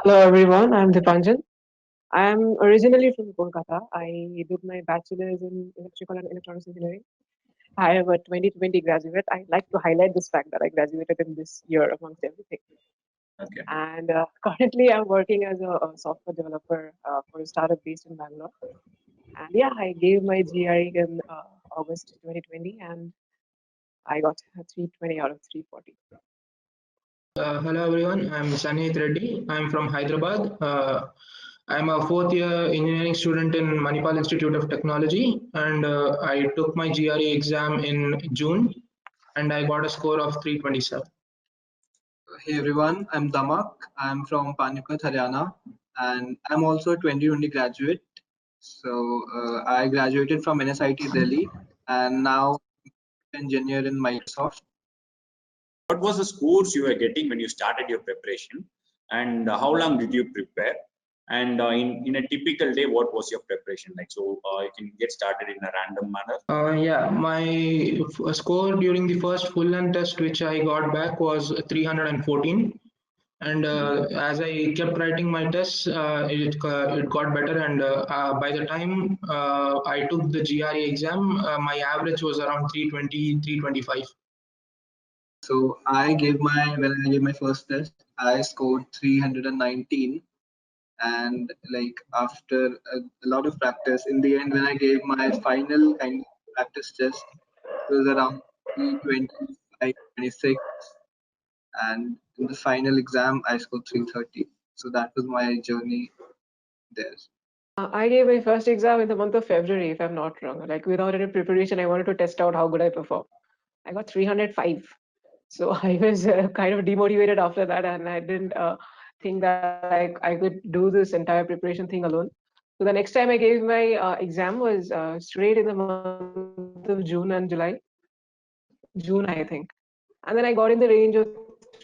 Hello everyone, I'm Dipanjan. I'm originally from Kolkata. I did my bachelor's in electrical and electronics engineering. I am a 2020 graduate. I'd like to highlight this fact that I graduated in this year amongst everything. Okay. And currently, I'm working as a software developer for a startup based in Bangalore. And yeah, I gave my GRE in August 2020 and I got a 320 out of 340. Hello everyone, I'm Sannihith Reddy. I'm from Hyderabad. I'm a fourth year engineering student in Manipal Institute of Technology, and I took my GRE exam in June and I got a score of 327. Hey everyone, I'm Damak. I'm from Panipat, Haryana, and I'm also a 2020 graduate. I graduated from NSIT Delhi, and now I'm an engineer in Microsoft. What was the scores you were getting when you started your preparation, and how long did you prepare? And in a typical day, what was your preparation like? So you can get started in a random manner. Yeah, my score during the first full length test which I got back was 314. And as I kept writing my tests, it got better. And by the time I took the GRE exam, my average was around 320, 325. When I gave my first test, I scored 319, and like after a lot of practice, in the end, when I gave my final kind of practice test, it was around 325, 26, and in the final exam, I scored 330. So that was my journey there. I gave my first exam in the month of February, if I'm not wrong. Like without any preparation, I wanted to test out how good I perform. I got 305. So I was kind of demotivated after that, and I didn't think that I could do this entire preparation thing alone. So the next time I gave my exam was straight in the month of June and July, June I think. And then I got in the range of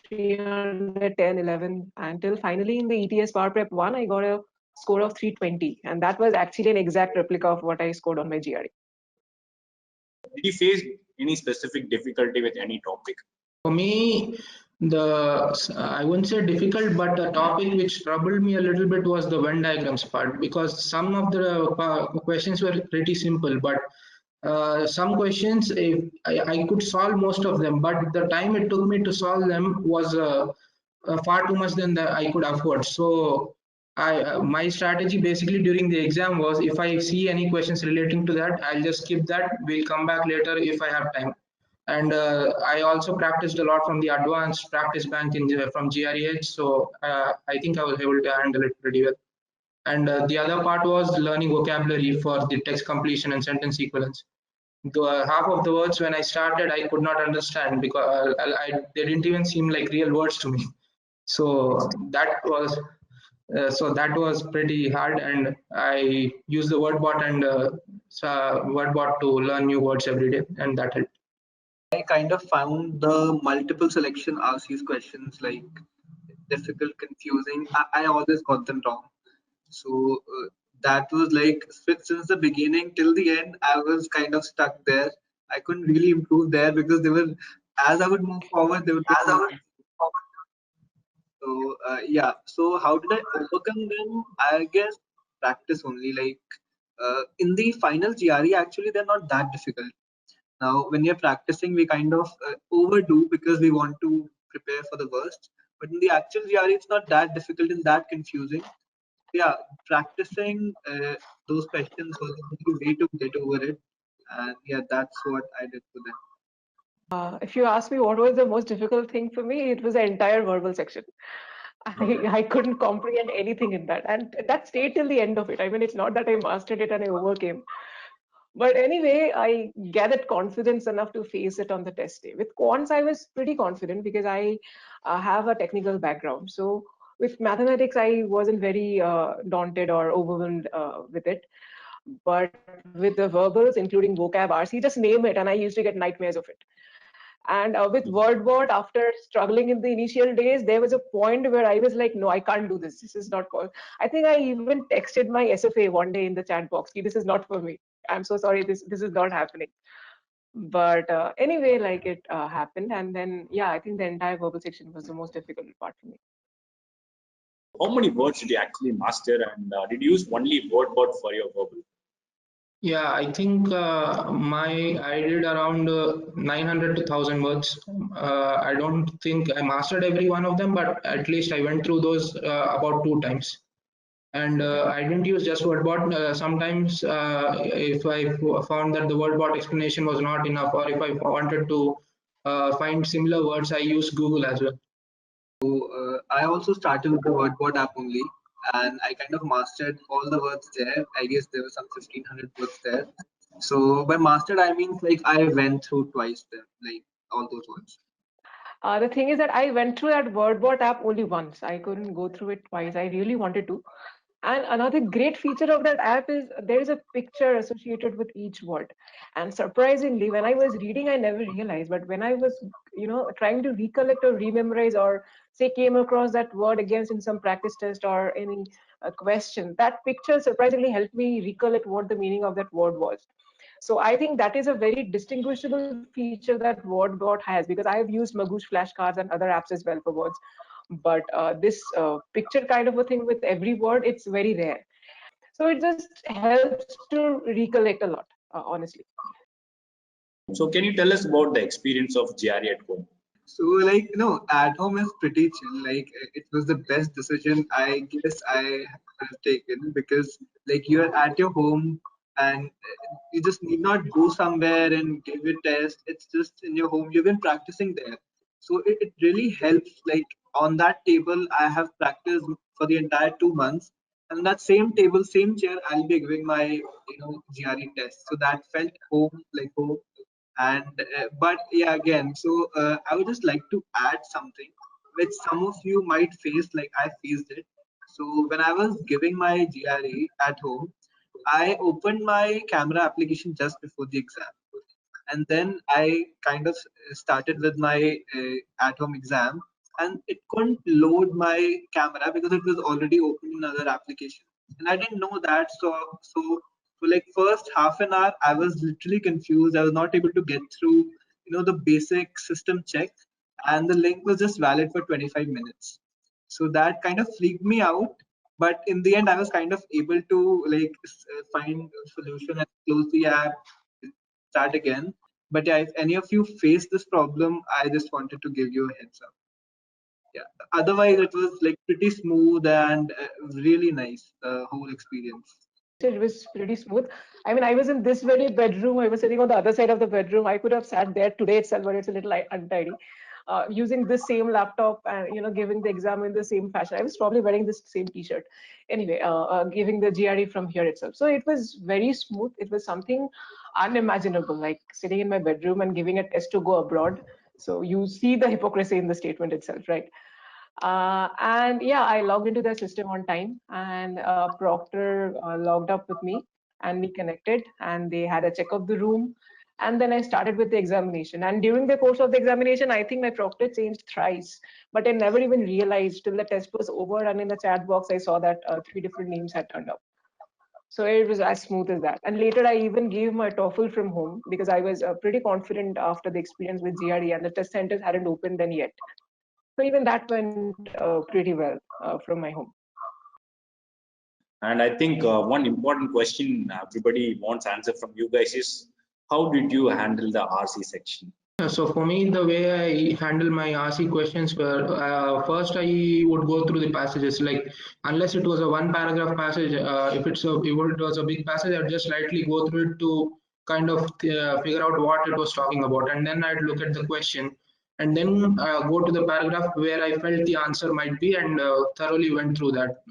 310, 11, until finally in the ETS Power Prep 1, I got a score of 320. And that was actually an exact replica of what I scored on my GRE. Did you face any specific difficulty with any topic? For me, I wouldn't say difficult, but the topic which troubled me a little bit was the Venn diagrams part, because some of the questions were pretty simple, but some questions I could solve most of them, but the time it took me to solve them was far too much than I could afford. So my strategy basically during the exam was, if I see any questions relating to that, I'll just skip that. We'll come back later if I have time. And I also practiced a lot from the advanced practice bank from GREH, so I think I was able to handle it pretty well. And the other part was learning vocabulary for the text completion and sentence equivalence. Half of the words when I started I could not understand, because they didn't even seem like real words to me. So that was pretty hard, and I used the word bot and word bot to learn new words every day, and that helped. I kind of found the multiple selection RCS questions like difficult, confusing. I always got them wrong. So that was like since the beginning till the end, I was kind of stuck there. I couldn't really improve there because they were, as I would move forward, they would get more. So yeah. So how did I overcome them? I guess practice only. Like in the final GRE, actually, they're not that difficult. Now, when you're practicing, we kind of overdo because we want to prepare for the worst. But in the actual GRE, it's not that difficult and that confusing. Yeah, practicing those questions was the only way to get over it. And yeah, that's what I did for them. If you ask me what was the most difficult thing for me, it was the entire verbal section. I couldn't comprehend anything in that. And that stayed till the end of it. I mean, it's not that I mastered it and I overcame. But anyway, I gathered confidence enough to face it on the test day. With quants, I was pretty confident because I have a technical background. So with mathematics, I wasn't very daunted or overwhelmed with it. But with the verbals, including vocab, RC, just name it, and I used to get nightmares of it. And with WordBot, after struggling in the initial days, there was a point where I was like, no, I can't do this. This is not for. I think I even texted my SFA one day in the chat box, this is not for me. I'm so sorry, this is not happening. But anyway, like it happened. And then, yeah, I think the entire verbal section was the most difficult part for me. How many words did you actually master, and did you use only word for your verbal? Yeah, I think I did around 900 to 1000 words. I don't think I mastered every one of them, but at least I went through those about 2 times. And I didn't use just wordbot. Sometimes if I found that the wordbot explanation was not enough, or if I wanted to find similar words, I use Google as well. So I also started with the wordboard app only, and I kind of mastered all the words there. I guess there were some 1500 words there. So by mastered, I mean like I went through twice them, like all those words. The thing is that I went through that WordBot app only once. I couldn't go through it twice. I really wanted to. And another great feature of that app is there is a picture associated with each word. And surprisingly, when I was reading, I never realized. But when I was, trying to recollect or rememorize or say came across that word again in some practice test or any question, that picture surprisingly helped me recollect what the meaning of that word was. So I think that is a very distinguishable feature that WordBot has, because I have used Magoo's flashcards and other apps as well for words. But this picture kind of a thing with every word, it's very rare. So it just helps to recollect a lot, honestly. So can you tell us about the experience of GRE at home? So like at home is pretty chill. Like it was the best decision I guess I have taken, because like you're at your home and you just need not go somewhere and give a test. It's just in your home. You've been practicing there, so it really helps. Like on that table, I have practiced for the entire 2 months, and that same table, same chair, I'll be giving my GRE test. So that felt home, like home. And but yeah, again, so I would just like to add something which some of you might face, like I faced it. So when I was giving my GRE at home, I opened my camera application just before the exam, and then I kind of started with my at-home exam, and it couldn't load my camera because it was already open in another application, and I didn't know that. So for like first half an hour, I was literally confused. I was not able to get through, the basic system check, and the link was just valid for 25 minutes. So that kind of freaked me out. But in the end, I was kind of able to like find a solution and close the app, start again. But yeah, if any of you face this problem, I just wanted to give you a heads up. Yeah. Otherwise, it was like pretty smooth and really nice, the whole experience. It was pretty smooth. I mean, I was in this very bedroom. I was sitting on the other side of the bedroom. I could have sat there today itself, but it's a little untidy. Using this same laptop and giving the exam in the same fashion. I was probably wearing this same T-shirt. Anyway, giving the GRE from here itself. So it was very smooth. It was something unimaginable, like sitting in my bedroom and giving a test to go abroad. So you see the hypocrisy in the statement itself, right? And yeah, I logged into the system on time, and Proctor logged up with me, and we connected, and they had a check of the room. And then I started with the examination. And during the course of the examination, I think my proctor changed thrice, but I never even realized till the test was over. And in the chat box, I saw that 3 different names had turned up. So it was as smooth as that. And later, I even gave my TOEFL from home because I was pretty confident after the experience with GRE, and the test centers hadn't opened then yet. So even that went pretty well from my home. And I think one important question everybody wants answer from you guys is, how did you handle the RC section? So for me, the way I handle my RC questions were first I would go through the passages. Like unless it was a one paragraph passage, if it was a big passage, I'd just lightly go through it to kind of figure out what it was talking about, and then I'd look at the question, and then go to the paragraph where I felt the answer might be, and thoroughly went through that.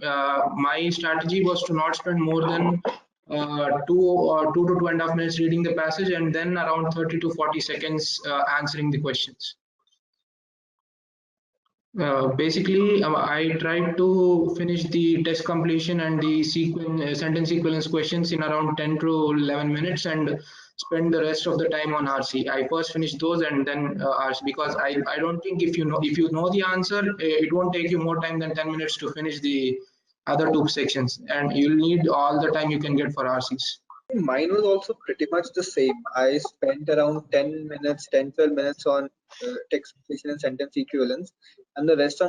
My strategy was to not spend more than 2 to 2.5 minutes reading the passage, and then around 30 to 40 seconds answering the questions. Basically, I tried to finish the test completion and the sentence equivalence questions in around 10 to 11 minutes, and spend the rest of the time on RC. I first finished those and then RC, because I don't think if you know the answer, it won't take you more time than 10 minutes to finish the other 2 sections, and you'll need all the time you can get for RCs. Mine was also pretty much the same. I spent around 10 minutes, 10, 12 minutes on text completion and sentence equivalence, and the rest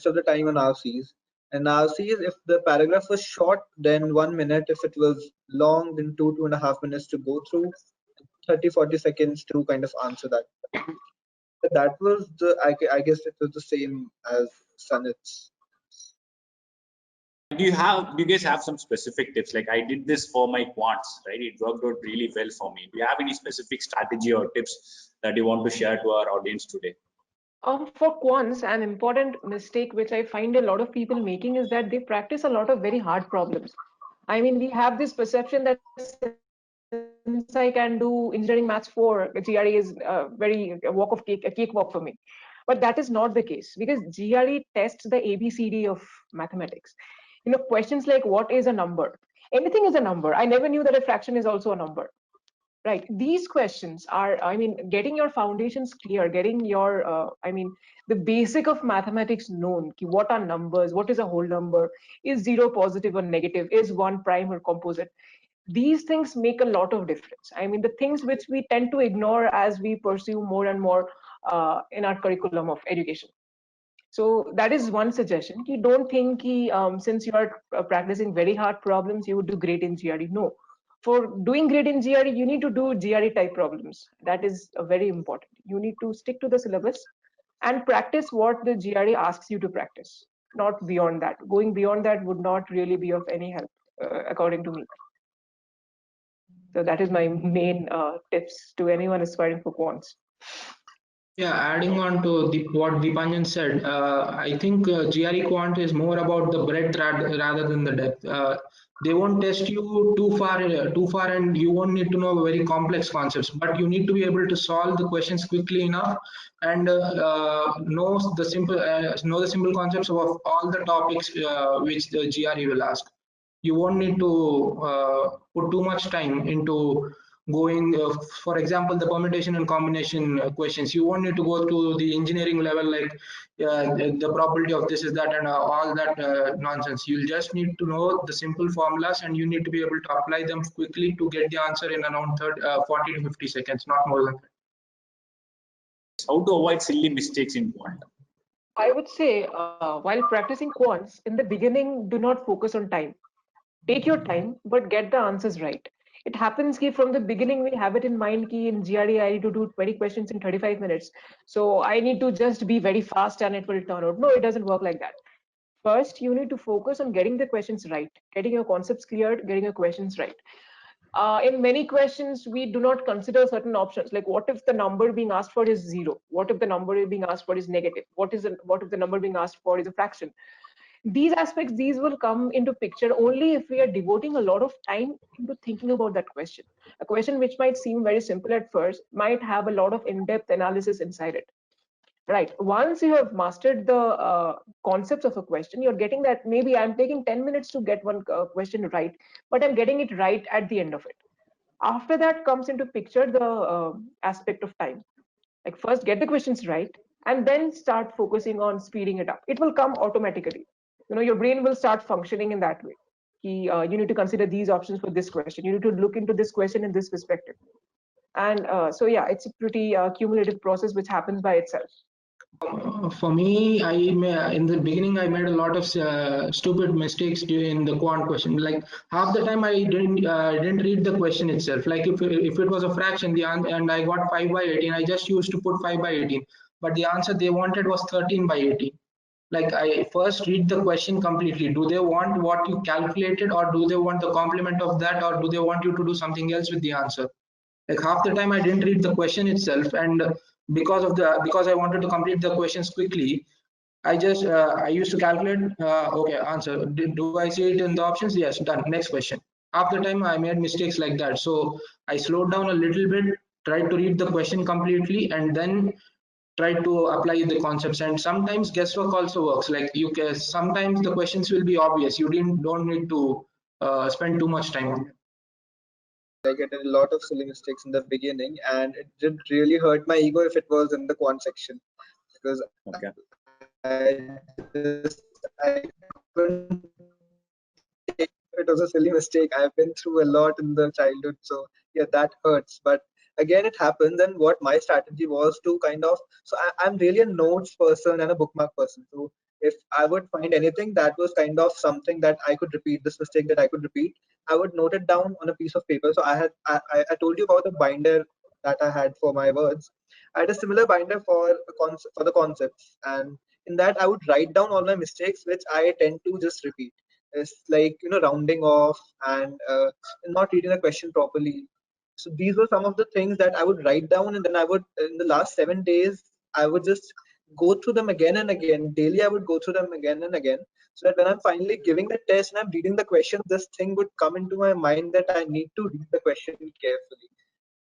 of the time on RCs. And now see if the paragraph was short, then 1 minute. If it was long, then 2.5 minutes to go through, 30-40 seconds to kind of answer that. That was the, I guess it was the same as Sannihith's. Do you guys have some specific tips? Like I did this for my quants, right? It worked out really well for me. Do you have any specific strategy or tips that you want to share to our audience today? For quants, an important mistake which I find a lot of people making is that they practice a lot of very hard problems. I mean, we have this perception that since I can do engineering maths 4, GRE is a cakewalk for me. But that is not the case, because GRE tests the ABCD of mathematics. You know, questions like what is a number? Anything is a number. I never knew that a fraction is also a number. Right. These questions are, I mean, getting your foundations clear, getting your, the basic of mathematics known. What are numbers? What is a whole number? Is zero positive or negative? Is one prime or composite? These things make a lot of difference. I mean, the things which we tend to ignore as we pursue more and more in our curriculum of education. So that is one suggestion. You don't think since you are practicing very hard problems, you would do great in GRE. No, for doing great in GRE, you need to do GRE type problems. That is very important. You need to stick to the syllabus and practice what the GRE asks you to practice, not beyond that. Going beyond that would not really be of any help, according to me. So that is my main tips to anyone aspiring for quants. Yeah, adding on to what Dipanjan said, I think GRE Quant is more about the breadth rather than the depth. They won't test you too far, and you won't need to know very complex concepts. But you need to be able to solve the questions quickly enough and know the simple concepts of all the topics which the GRE will ask. You won't need to put too much time into going, for example, the permutation and combination questions. You won't need to go to the engineering level, like the probability of this is that and all that nonsense. You'll just need to know the simple formulas, and you need to be able to apply them quickly to get the answer in around 40 to 50 seconds, not more than that. How to avoid silly mistakes in quant? I would say while practicing quants, in the beginning, do not focus on time. Take your time, but get the answers right. It happens that from the beginning, we have it in mind that in GRE, I need to do 20 questions in 35 minutes. So I need to just be very fast and it will turn out. No, it doesn't work like that. First, you need to focus on getting the questions right, getting your concepts cleared, getting your questions right. In many questions, we do not consider certain options. Like, what if the number being asked for is 0? What if the number being asked for is negative? What if the number being asked for is a fraction? These aspects, these will come into picture only if we are devoting a lot of time into thinking about that question. A question which might seem very simple at first might have a lot of in-depth analysis inside it. Right. Once you have mastered the concepts of a question, you're getting that maybe I'm taking 10 minutes to get one question right, but I'm getting it right at the end of it. After that comes into picture the aspect of time. Like first get the questions right and then start focusing on speeding it up. It will come automatically. You know, your brain will start functioning in that way. You need to consider these options for this question. You need to look into this question in this perspective. And so yeah, it's a pretty cumulative process which happens by itself. For me, in the beginning I made a lot of stupid mistakes in the quant question. Like half the time I didn't read the question itself. Like if it was a fraction, and I got 5 by 18, I just used to put 5 by 18, but the answer they wanted was 13 by 18. Like I first read the question completely. Do they want what you calculated, or do they want the complement of that, or do they want you to do something else with the answer? Like half the time I didn't read the question itself, and because I wanted to complete the questions quickly, I used to calculate. Okay, answer. Do I see it in the options? Yes, done. Next question. Half the time I made mistakes like that, so I slowed down a little bit, tried to read the question completely, and then tried to apply the concepts. And sometimes guesswork also works. Like you can sometimes the questions will be obvious. You don't need to spend too much time on it. I did a lot of silly mistakes in the beginning, and it did really hurt my ego if it was in the quant section, because Okay. I couldn't take it was a silly mistake. I've been through a lot in the childhood, so yeah, that hurts. But again, it happens. And what my strategy was to kind of, I'm really a notes person and a bookmark person. So If I would find anything that was kind of something that I could repeat, this mistake that I could repeat, I would note it down on a piece of paper. So I told you about the binder that I had for my words. I had a similar binder for for the concepts, and in that I would write down all my mistakes, which I tend to just repeat. It's like, rounding off and not reading the question properly. So these were some of the things that I would write down, and then I would, in the last 7 days, I would just go through them again and again. Daily, I would go through them again and again, so that when I'm finally giving the test and I'm reading the question, this thing would come into my mind that I need to read the question carefully.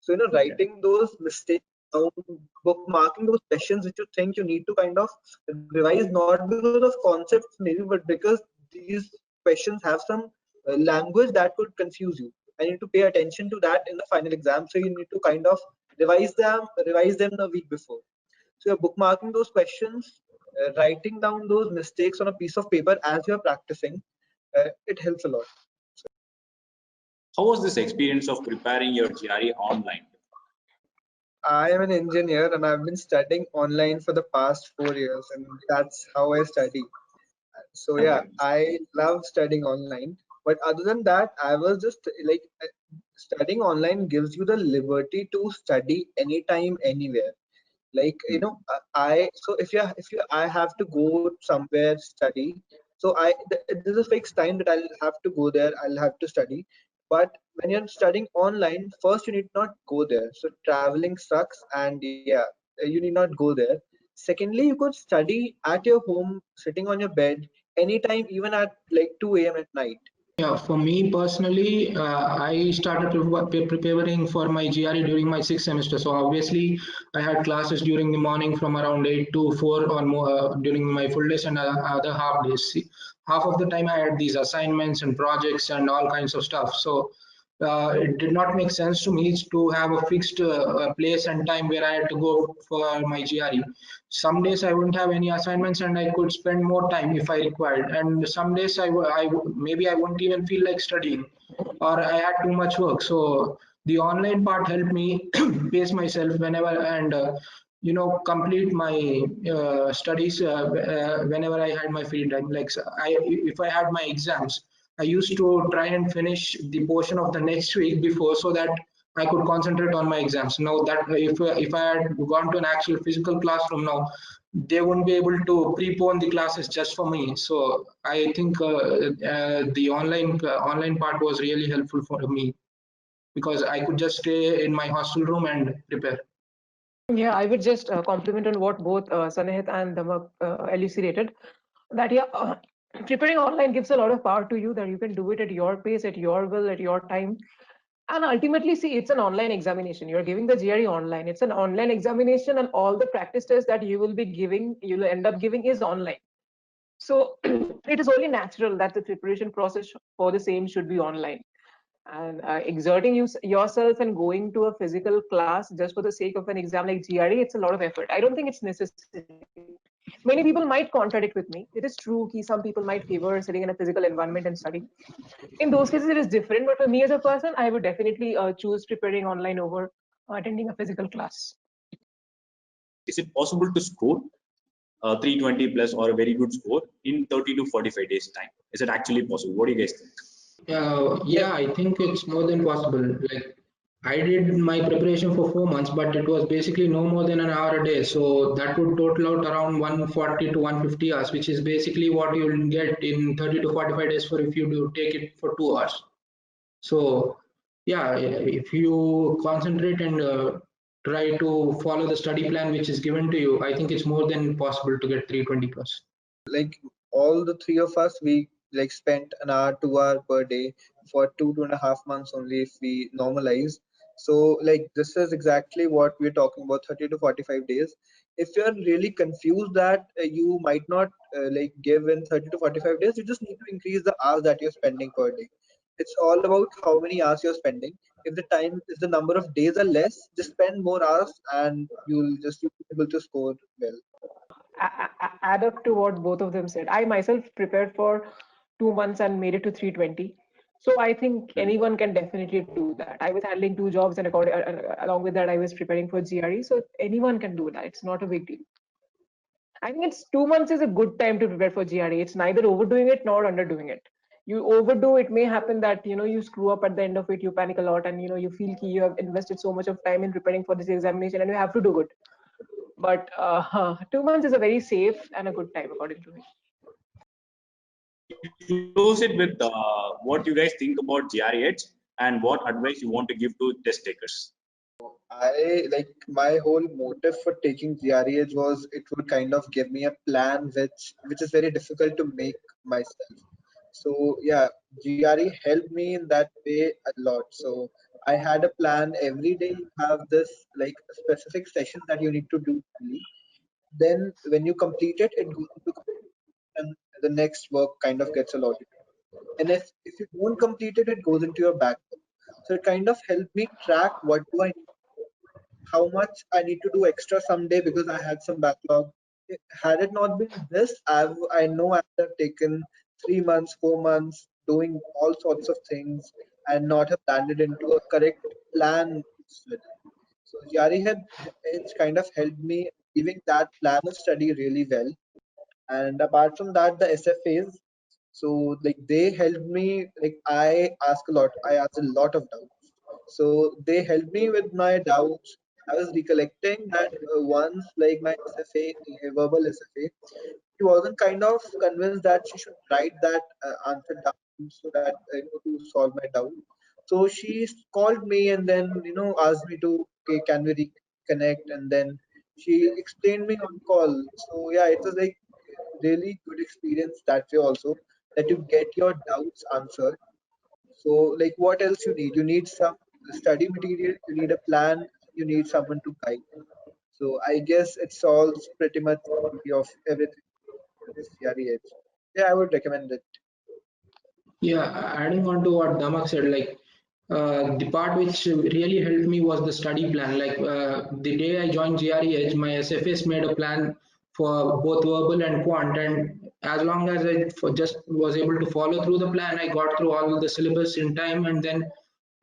So, Okay. writing those mistakes down, bookmarking those questions which you think you need to kind of revise, not because of concepts maybe, but because these questions have some language that could confuse you. I need to pay attention to that in the final exam. So you need to kind of revise them a week before. So you're bookmarking those questions, writing down those mistakes on a piece of paper as you're practicing. It helps a lot. How was this experience of preparing your GRE online? I am an engineer and I've been studying online for the past 4 years, and that's how I study. So yeah, Okay. I love studying online. But other than that, I was just like, studying online gives you the liberty to study anytime, anywhere. Like, Hmm. I so if you I have to go somewhere study, so there's a fixed time that I'll have to go there, I'll have to study. But when you're studying online, first you need not go there, so traveling sucks, and yeah, you need not go there. Secondly, you could study at your home, sitting on your bed, anytime, even at like 2 a.m. at night. Yeah, for me personally, I started preparing for my GRE during my sixth semester. So obviously, I had classes during the morning from around 8 to 4 or more during my full days, and other half days. See, half of the time I had these assignments and projects and all kinds of stuff. So it did not make sense to me to have a fixed place and time where I had to go for my GRE. Some days I wouldn't have any assignments and I could spend more time if I required. And some days maybe I wouldn't even feel like studying, or I had too much work. So the online part helped me pace myself whenever and complete my studies whenever I had my free time. Like if I had my exams, I used to try and finish the portion of the next week before so that I could concentrate on my exams. Now that if I had gone to an actual physical classroom now, they wouldn't be able to prepone the classes just for me. So I think the online part was really helpful for me because I could just stay in my hostel room and prepare. Yeah, I would just compliment on what both Sannihith and Damak elucidated. That yeah, preparing online gives a lot of power to you, that you can do it at your pace, at your will, at your time. And ultimately, see, it's an online examination. You're giving the GRE online. It's an online examination, and all the practice tests that you will be giving, you'll end up giving is online. So it is only natural that the preparation process for the same should be online. And exerting yourself and going to a physical class just for the sake of an exam like GRE, it's a lot of effort. I don't think it's necessary. Many people might contradict with me. It is true that some people might favor sitting in a physical environment and studying. In those cases, it is different. But for me as a person, I would definitely choose preparing online over attending a physical class. Is it possible to score 320 plus or a very good score in 30 to 45 days time? Is it actually possible? What do you guys think? Yeah, I think it's more than possible. Like I did my preparation for 4 months, but it was basically no more than an hour a day. So that would total out around 140 to 150 hours, which is basically what you'll get in 30 to 45 days for if you do take it for 2 hours. So yeah, if you concentrate and try to follow the study plan which is given to you, I think it's more than possible to get 320 plus. Like, all the three of us, we like spent an hour, 2 hour per day for 2.5 months only if we normalize. So like, this is exactly what we're talking about, 30 to 45 days. If you're really confused that you might not like give in 30 to 45 days, you just need to increase the hours that you're spending per day. It's all about how many hours you're spending. If the number of days are less, just spend more hours and you'll be able to score well. Add up to what both of them said. I myself prepared for 2 months and made it to 320. So I think Hmm. anyone can definitely do that. I was handling two jobs, and along with that, I was preparing for GRE. So anyone can do that. It's not a big deal. I think it's 2 months is a good time to prepare for GRE. It's neither overdoing it nor underdoing it. You overdo it, may happen that you screw up at the end of it, you panic a lot, and you feel you have invested so much of time in preparing for this examination, and you have to do good. But 2 months is a very safe and a good time according to me. You close it with what you guys think about GREH and what advice you want to give to test takers. I like my whole motive for taking GREH was it would kind of give me a plan which is very difficult to make myself. So yeah, GRE helped me in that way a lot. So I had a plan every day. You have this like specific session that you need to do daily. Then when you complete it, it goes into and the next work kind of gets allotted. And if you don't complete it, it goes into your backlog. So it kind of helped me track what do I how much I need to do extra someday because I had some backlog. Had it not been this, I know I would have taken 3 months, 4 months doing all sorts of things and not have landed into a correct plan to study. So Yari had it's kind of helped me giving that plan of study really well. And apart from that, the SFAs, so like they helped me. Like I asked a lot of doubts. So they helped me with my doubts. I was recollecting that once, like my SFA, verbal SFA, she wasn't kind of convinced that she should write that answer down so that to solve my doubt. So she called me and then asked me to, okay, can we reconnect? And then she explained me on call. So yeah, it was like really good experience that way also, that you get your doubts answered. So like what else you need? You need some study material, you need a plan, you need someone to guide. So I guess it solves pretty much of everything in this CREH. Yeah, I would recommend it. Yeah, adding on to what Damak said, like the part which really helped me was the study plan. Like the day I joined GREH, my SFS made a plan for both verbal and quant, and as long as just was able to follow through the plan, I got through all the syllabus in time, and then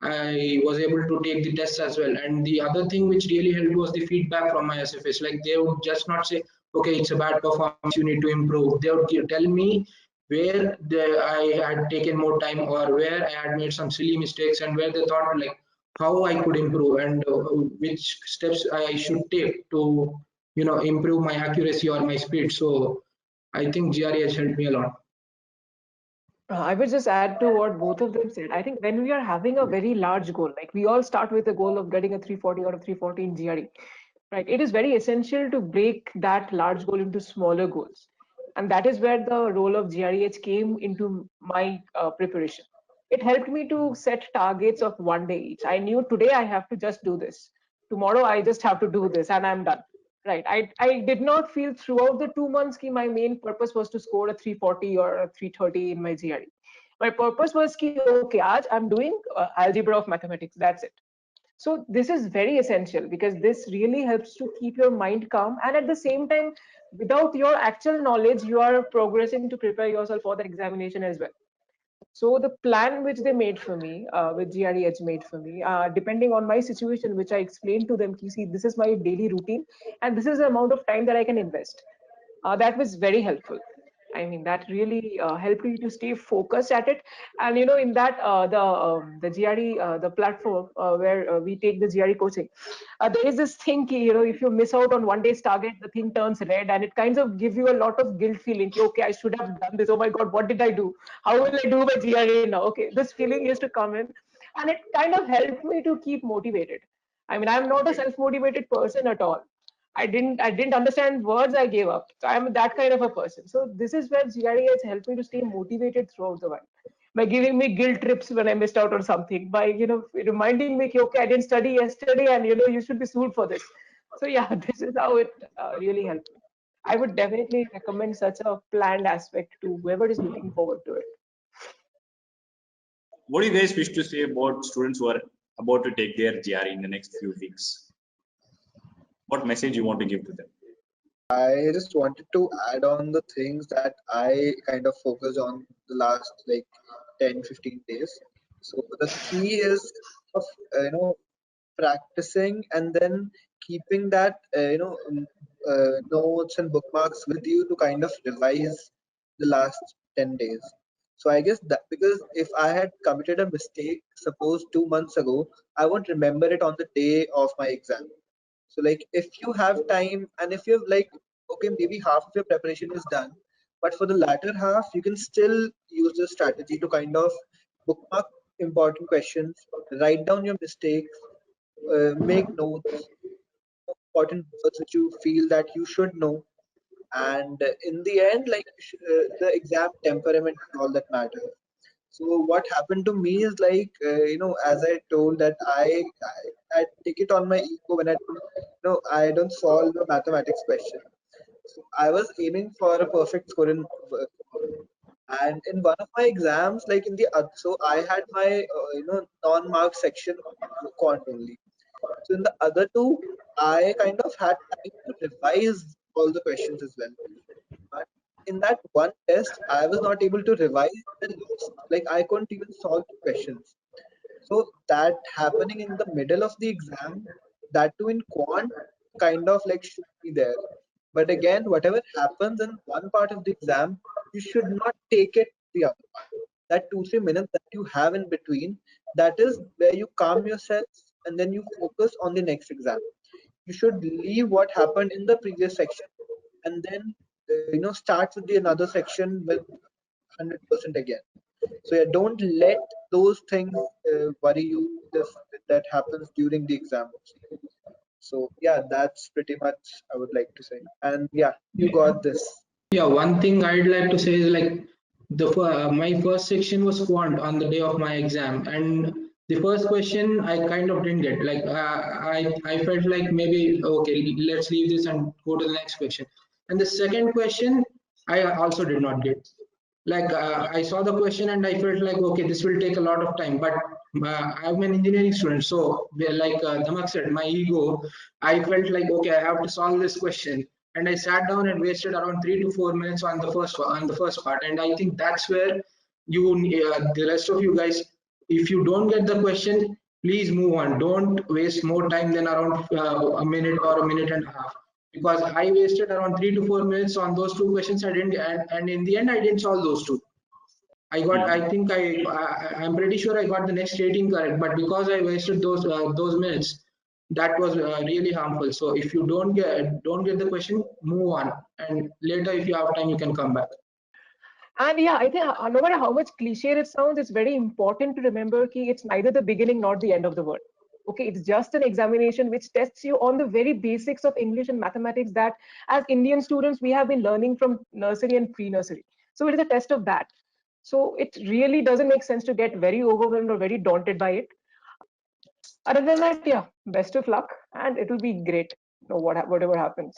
I was able to take the tests as well. And the other thing which really helped was the feedback from my SFS. Like they would just not say, "Okay, it's a bad performance, you need to improve." They would tell me where I had taken more time or where I had made some silly mistakes, and where they thought like how I could improve and which steps I should take to improve my accuracy or my speed. So I think GRE has helped me a lot. I would just add to what both of them said. I think when we are having a very large goal, like we all start with a goal of getting a 340 or a 340 in GRE, right? It is very essential to break that large goal into smaller goals. And that is where the role of GREH came into my preparation. It helped me to set targets of 1 day each. I knew today I have to just do this. Tomorrow I just have to do this and I'm done. Right. I did not feel throughout the 2 months ki my main purpose was to score a 340 or a 330 in my GRE. My purpose was ki, okay, aaj I'm doing algebra of mathematics. That's it. So this is very essential because this really helps to keep your mind calm. And at the same time, without your actual knowledge, you are progressing to prepare yourself for the examination as well. So the plan which they made for me, which GREH made for me, depending on my situation, which I explained to them, see, this is my daily routine, and this is the amount of time that I can invest. That was very helpful. I mean, that really helped me to stay focused at it. And in that the GRE the platform where we take the GRE coaching, there is this thing, if you miss out on 1 day's target, the thing turns red, and it kind of gives you a lot of guilt feeling. Okay, I should have done this. Oh my God, what did I do? How will I do my GRE now? Okay, this feeling used to come in, and it kind of helped me to keep motivated. I mean, I'm not a self-motivated person at all. I didn't understand words, I gave up. So I'm that kind of a person. So this is where GRE has helped me to stay motivated throughout the while. By giving me guilt trips when I missed out on something, by reminding me, okay, I didn't study yesterday, and you should be sued for this. So yeah, this is how it really helped me. I would definitely recommend such a planned aspect to whoever is looking forward to it. What do you guys wish to say about students who are about to take their GRE in the next few weeks? What message you want to give to them? I just wanted to add on the things that I kind of focused on the last like 10, 15 days. So the key is of practicing and then keeping that notes and bookmarks with you to kind of revise the last 10 days. So I guess that, because if I had committed a mistake, suppose 2 months ago, I won't remember it on the day of my exam. So like if you have time and if you've like, okay, maybe half of your preparation is done, but for the latter half, you can still use the strategy to kind of bookmark important questions, write down your mistakes, make notes, important words which you feel that you should know. And in the end, like the exam temperament is all that matters. So what happened to me is like, as I told that I take it on my ego when I don't, I don't solve the mathematics question. So I was aiming for a perfect score in and in one of my exams, like in the so I had my non-mark section quant only. So in the other two, I kind of had time to revise all the questions as well. But in that one test, I was not able to revise and lost. Like I couldn't even solve the questions. So that happening in the middle of the exam, that too in quant, kind of like should be there. But again, whatever happens in one part of the exam, you should not take it to the other part. That 2 3 minutes that you have in between, that is where you calm yourself and then you focus on the next exam. You should leave what happened in the previous section and then start with the another section with 100% again. So yeah, don't let those things worry you if that happens during the exam. So yeah, that's pretty much I would like to say. And yeah, you got this. Yeah, one thing I'd like to say is like my first section was quant on the day of my exam, and the first question I kind of didn't get. Like I felt like maybe okay, let's leave this and go to the next question. And the second question I also did not get. Like I saw the question and I felt like okay, this will take a lot of time. But I'm an engineering student, so like Damak said, my ego, I felt like okay, I have to solve this question, and I sat down and wasted around 3 to 4 minutes on the first part. And I think that's where you the rest of you guys, if you don't get the question, please move on. Don't waste more time than around a minute or a minute and a half, because I wasted around 3 to 4 minutes on those two questions. I didn't, and in the end, I didn't solve those two. I think I'm pretty sure I got the next rating correct, but because I wasted those minutes, that was really harmful. So if you don't get the question, move on, and later if you have time, you can come back. And yeah, I think no matter how much cliche it sounds, it's very important to remember that it's neither the beginning nor the end of the world. Okay, it's just an examination which tests you on the very basics of English and mathematics that as Indian students we have been learning from nursery and pre-nursery. So it is a test of that. So it really doesn't make sense to get very overwhelmed or very daunted by it. Other than that, yeah, best of luck and it will be great. Whatever happens.